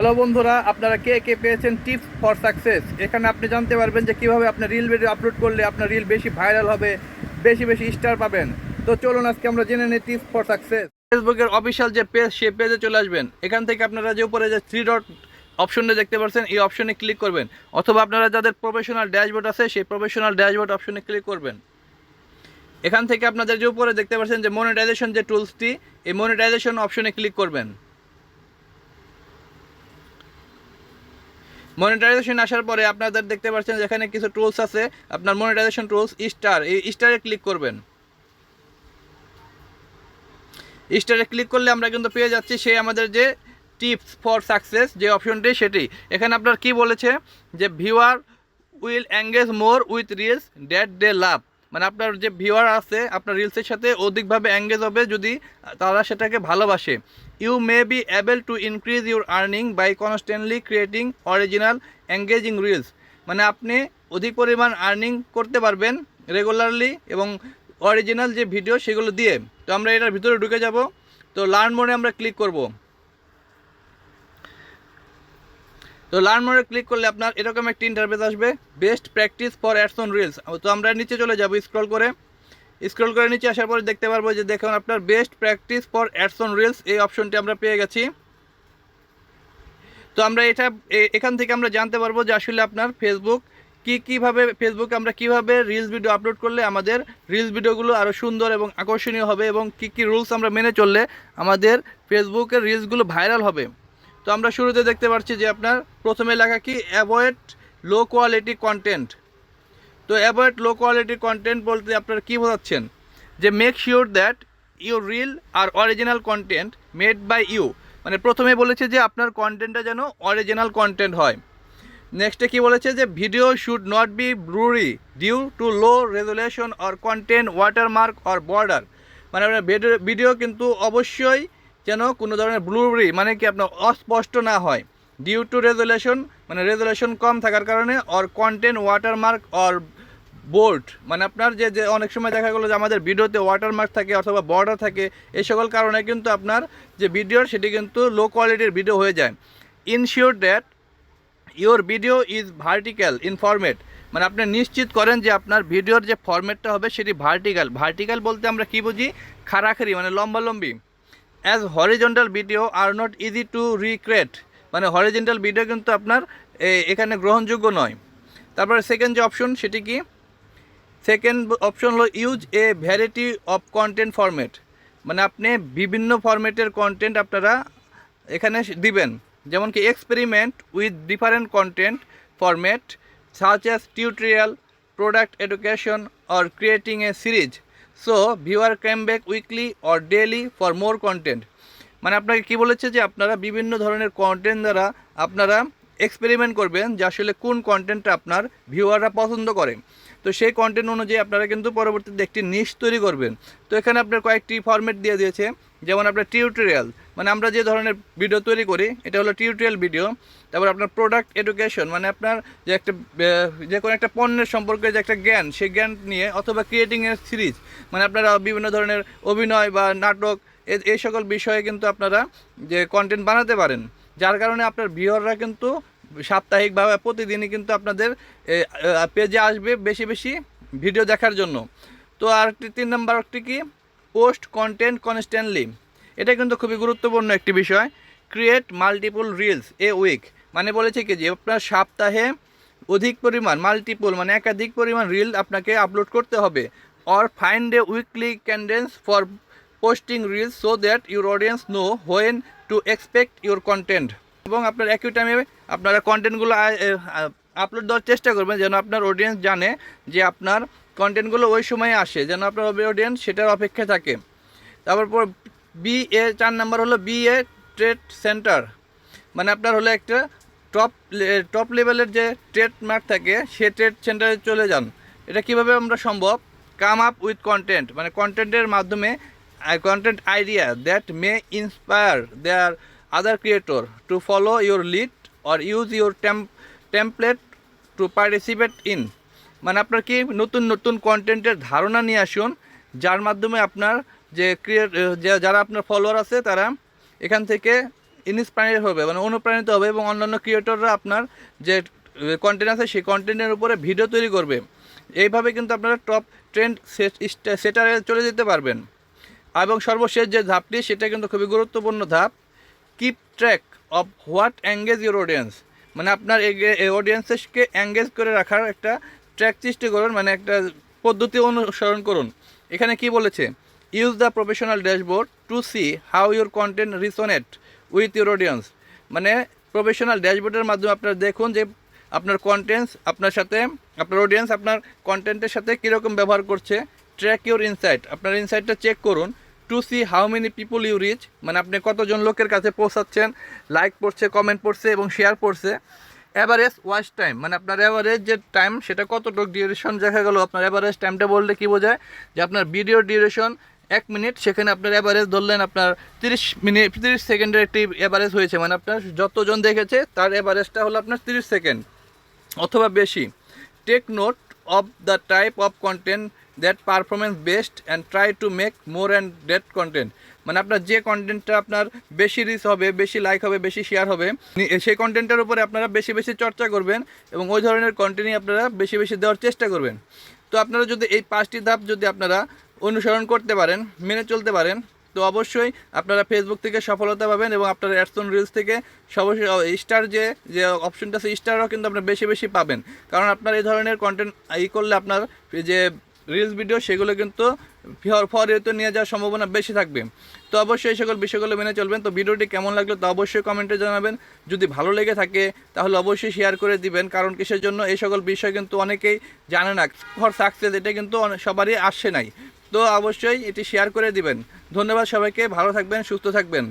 Hello বন্ধুরা, আপনারা কে কে পেয়েছেন টিপস ফর সাকসেস। এখানে আপনি জানতে পারবেন যে কিভাবে আপনার রিল ভিডিও আপলোড করলে আপনার রিল বেশি ভাইরাল হবে, বেশি বেশি স্টার পাবেন। তো চলুন আজকে আমরা জেনে নিই টিপস ফর সাকসেস। ফেসবুকের অফিসিয়াল যে পেজ, সেই পেজে চলে আসবেন। এখান থেকে আপনারা যে উপরে যে থ্রি ডট অপশনটা দেখতে পাচ্ছেন, এই অপশনে ক্লিক করবেন, অথবা আপনারা যাদের প্রফেশনাল ড্যাশবোর্ড আছে সেই প্রফেশনাল ড্যাশবোর্ড অপশনে ক্লিক করবেন। এখান থেকে আপনাদের যে উপরে দেখতে পাচ্ছেন যে মনিটাইজেশন যে টুলসটি, এই মনিটাইজেশন অপশনে ক্লিক করবেন। মনিটাইজেশন আসার পরে আপনাদের দেখতে পাচ্ছেন যেখানে কিছু টুলস আছে, আপনার মনিটাইজেশন টুলস স্টার, এই স্টারে ক্লিক করবেন। স্টারে ক্লিক করলে আমরা কিন্তু পেয়ে যাচ্ছি সেই আমাদের যে টিপস ফর সাকসেস যে অপশনটি, সেটি এখানে আপনার কি বলেছে যে viewer will engage more with reels that they love. মানে আপনার যে ভিউয়ার আছে আপনার রিলসের সাথে অধিকভাবে এঙ্গেজ হবে যদি তারা সেটাকে ভালোবাসে। You may be able to increase your earning by constantly creating original engaging reels. মানে আপনি অধিক পরিমাণ আর্নিং করতে পারবেন রেগুলারলি এবং অরিজিনাল যে ভিডিও সেগুলো দিয়ে। তো আমরা এটার ভিতরে ঢুকে যাব। তো লার্ন মোডে আমরা ক্লিক করব। তো লার্ন মোডে ক্লিক করলে আপনার এরকম একটা ইন্টারফেস আসবে, best practice for ads on reels. তো আমরা নিচে চলে যাব, স্ক্রল করে নিচে আসার পরে দেখতে পারবো যে দেখুন আপনার best practice for ads on reels, এই অপশনটি আমরা পেয়ে গেছি। তো আমরা এখান থেকে আমরা জানতে পারবো যে আসলে আপনার ফেসবুকে আমরা কীভাবে রিলস ভিডিও আপলোড করলে আমাদের রিলস ভিডিওগুলো আরও সুন্দর এবং আকর্ষণীয় হবে, এবং কী রুলস আমরা মেনে চললে আমাদের ফেসবুকের রিলসগুলো ভাইরাল হবে। তো আমরা শুরুতে দেখতে পাচ্ছি যে আপনার প্রথমে লেখা কি, অ্যাভয়েড লো কোয়ালিটি কন্টেন্ট। তো অ্যাভয়েড লো কোয়ালিটি কন্টেন্ট বলতে আপনারা কী বোঝাচ্ছেন, যে make sure that your reel are original content made by you. মানে প্রথমে বলেছে যে আপনার কন্টেন্টটা যেন অরিজিনাল কন্টেন্ট হয়। নেক্সটে কি বলেছে যে video should not be blurry due to low resolution or content watermark or border. মানে আপনার ভিডিও কিন্তু অবশ্যই যেন কোনো ধরনের ব্লুরি মানে কি আপনার অস্পষ্ট না হয়, ডিউ টু রেজুলেশন মানে রেজুলেশন কম থাকার কারণে, or content watermark or bold মানে আপনার যে অনেক সময় দেখা গেলো যে আমাদের ভিডিওতে ওয়াটারমার্ক থাকে অথবা বর্ডার থাকে, এই সকল কারণে কিন্তু আপনার যে ভিডিওর সেটি কিন্তু লো কোয়ালিটির ভিডিও হয়ে যায়। Ensure that your video is vertical in format. মানে আপনি নিশ্চিত করেন যে আপনার ভিডিওর যে ফরম্যাটটা হবে সেটি ভার্টিক্যাল বলতে আমরা কি বুঝি, খাড়াখাড়ি মানে লম্বালম্বি। As horizontal video are not easy to recreate. মানে হরিজন্টাল ভিডিও কিন্তু আপনার এখানে গ্রহণযোগ্য নয়। তারপরে সেকেন্ড যে অপশন সেটি কি, সেকেন্ড অপশন হলো use a variety of content format. মানে আপনি বিভিন্ন ফরম্যাটের কন্টেন্ট আপনারা এখানে দিবেন, যেমন কি experiment with different content format such as tutorial, product education or creating a series, so viewer came back weekly or daily for more content. মানে আপনাকে কি বলেছে যে আপনারা বিভিন্ন ধরনের কন্টেন্ট দ্বারা আপনারা এক্সপেরিমেন্ট করবেন যে আসলে কোন কন্টেন্টটা আপনার ভিউয়াররা পছন্দ করে। তো সেই কন্টেন্ট অনুযায়ী আপনারা কিন্তু পরবর্তীতে একটি নিশ তৈরি করবেন। তো এখানে আপনার কয়েকটি ফরম্যাট দিয়ে দিয়েছে, যেমন আপনার টিউটোরিয়াল মানে আমরা যে ধরনের ভিডিও তৈরি করি এটা হলো টিউটোরিয়াল ভিডিও। তারপর আপনার প্রোডাক্ট এডুকেশন মানে আপনার যে কোনো একটা পণ্যের সম্পর্কে যে একটা জ্ঞান, সেই জ্ঞান নিয়ে, অথবা ক্রিয়েটিংয়ের সিরিজ মানে আপনারা বিভিন্ন ধরনের অভিনয় বা নাটক এই সকল বিষয়ে কিন্তু আপনারা যে কন্টেন্ট বানাতে পারেন, যার কারণে আপনার ভিউয়াররা কিন্তু সাপ্তাহিকভাবে প্রতিদিনই কিন্তু আপনাদের পেজে আসবে বেশি বেশি ভিডিও দেখার জন্য। তো আর তিন নম্বরটি কি, পোস্ট কন্টেন্ট কনস্ট্যান্টলি। এটা কিন্তু খুবই গুরুত্বপূর্ণ একটি বিষয়। Create multiple reels a week. মানে বলেছে কি যে আপনার সপ্তাহে অধিক পরিমাণ মানে একাধিক পরিমাণ রিল আপনাকে আপলোড করতে হবে। Or find a weekly cadence for posting reels so that your audience know when to expect your content. এবং আপনার একই টাইমে আপনারা কন্টেন্টগুলো আপলোড দেওয়ার চেষ্টা করবেন যেন আপনার অডিয়েন্স জানে যে আপনার কন্টেন্টগুলো ওই সময়ে আসে, যেন আপনার অডিয়েন্স সেটার অপেক্ষায় থাকে। তারপর চার নাম্বার হলো বি এ ট্রেড সেন্টার। মানে আপনার হলো একটা টপ লেভেলের যে ট্রেডমার্ক থাকে সে ট্রেড সেন্টারে চলে যান। এটা কিভাবে আমরা সম্ভব, কাম আপ উইথ কন্টেন্ট মানে কন্টেন্টের মাধ্যমে content idea that may inspire their other creator to follow your lead or use your template to participate in. মানে আপনার কি নতুন কন্টেন্টের ধারণা নিয়ে আসুন, যার মাধ্যমে আপনার যারা আপনার ফলোয়ার আছে তারা এখান থেকে ইন্সপায়ার হবে, মানে অনুপ্রাণিত হবে এবং অন্যান্য ক্রিয়েটররা আপনার যে কন্টেন্ট আছে সেই কন্টেন্টের উপরে ভিডিও তৈরি করবে। এইভাবে কিন্তু আপনারা টপ ট্রেন্ড সেটারে চলে যেতে পারবেন। এবং সর্বশেষ যে ধাপটি সেটা কিন্তু খুবই গুরুত্বপূর্ণ ধাপ, keep track of what engage your audience. মানে আপনার এই অডিয়েন্সকে এঙ্গেজ করে রাখার একটা ট্র্যাক সৃষ্টি করুন, মানে একটা পদ্ধতি অনুসরণ করুন। এখানে কি বলেছে, use the professional dashboard to see how your content resonate with your audience. মানে প্রফেশনাল ড্যাশবোর্ডের মাধ্যমে আপনারা দেখুন যে আপনার কন্টেন্টস আপনার সাথে, আপনার অডিয়েন্স আপনার কন্টেন্টের সাথে কীরকম ব্যবহার করছে। ট্র্যাক ইউর ইনসাইট, আপনার ইনসাইটটা চেক করুন। To see how many people you reach, মানে আপনি কতজন লোকের কাছে পৌঁছাচ্ছেন, লাইক পড়ছে, কমেন্ট পড়ছে এবং শেয়ার পড়ছে। অ্যাভারেজ ওয়াচ টাইম, মানে আপনার অ্যাভারেজ যে টাইম সেটা কতটুকু ডিউরেশন দেখা গেল। আপনার অ্যাভারেজ টাইমটা বললে কী বোঝায়, যে আপনার ভিডিওর ডিউরেশন 1 মিনিট, সেখানে আপনার অ্যাভারেজ ধরলেন আপনার 30 সেকেন্ডের একটি অ্যাভারেজ হয়েছে, মানে আপনার যতজন দেখেছে তার অ্যাভারেজটা হলো আপনার 30 সেকেন্ড অথবা বেশি। Take note of the type of content that performance best and try to make more and that content. মানে আপনার যে কন্টেন্টটা আপনার বেশি রিচ হবে, বেশি লাইক হবে, বেশি শেয়ার হবে, সেই কন্টেন্টের উপরে আপনারা বেশি বেশি চর্চা করবেন এবং ওই ধরনের কন্টেন্টই আপনারা বেশি বেশি দেওয়ার চেষ্টা করবেন। তো আপনারা যদি এই 5টি ধাপ যদি আপনারা অনুসরণ করতে পারেন, মেনে চলতে পারেন, তো অবশ্যই আপনারা ফেসবুক থেকে সফলতা পাবেন এবং আপনার অ্যাডস অন রিলস থেকে স্টার যে অপশনটা আছে স্টারও কিন্তু আপনার বেশি বেশি পাবেন। কারণ আপনার এই ধরনের কন্টেন্ট করলে আপনার যে রিলস ভিডিও সেগুলো কিন্তু ফরিতে নিয়ে যাওয়ার সম্ভাবনা বেশি থাকবে। তো অবশ্যই এই সকল বিষয়গুলো মেনে চলবেন। তো ভিডিওটি কেমন লাগলো তা অবশ্যই কমেন্টে জানাবেন। যদি ভালো লেগে থাকে তাহলে অবশ্যই শেয়ার করে দিবেন, কারণ কিসের জন্য এই সকল বিষয় কিন্তু অনেকেই জানে না। ফর সাকসেস এটা কিন্তু সবারই আসে নাই। তো অবশ্যই এটি শেয়ার করে দিবেন। ধন্যবাদ সবাইকে, ভালো থাকবেন, সুস্থ থাকবেন।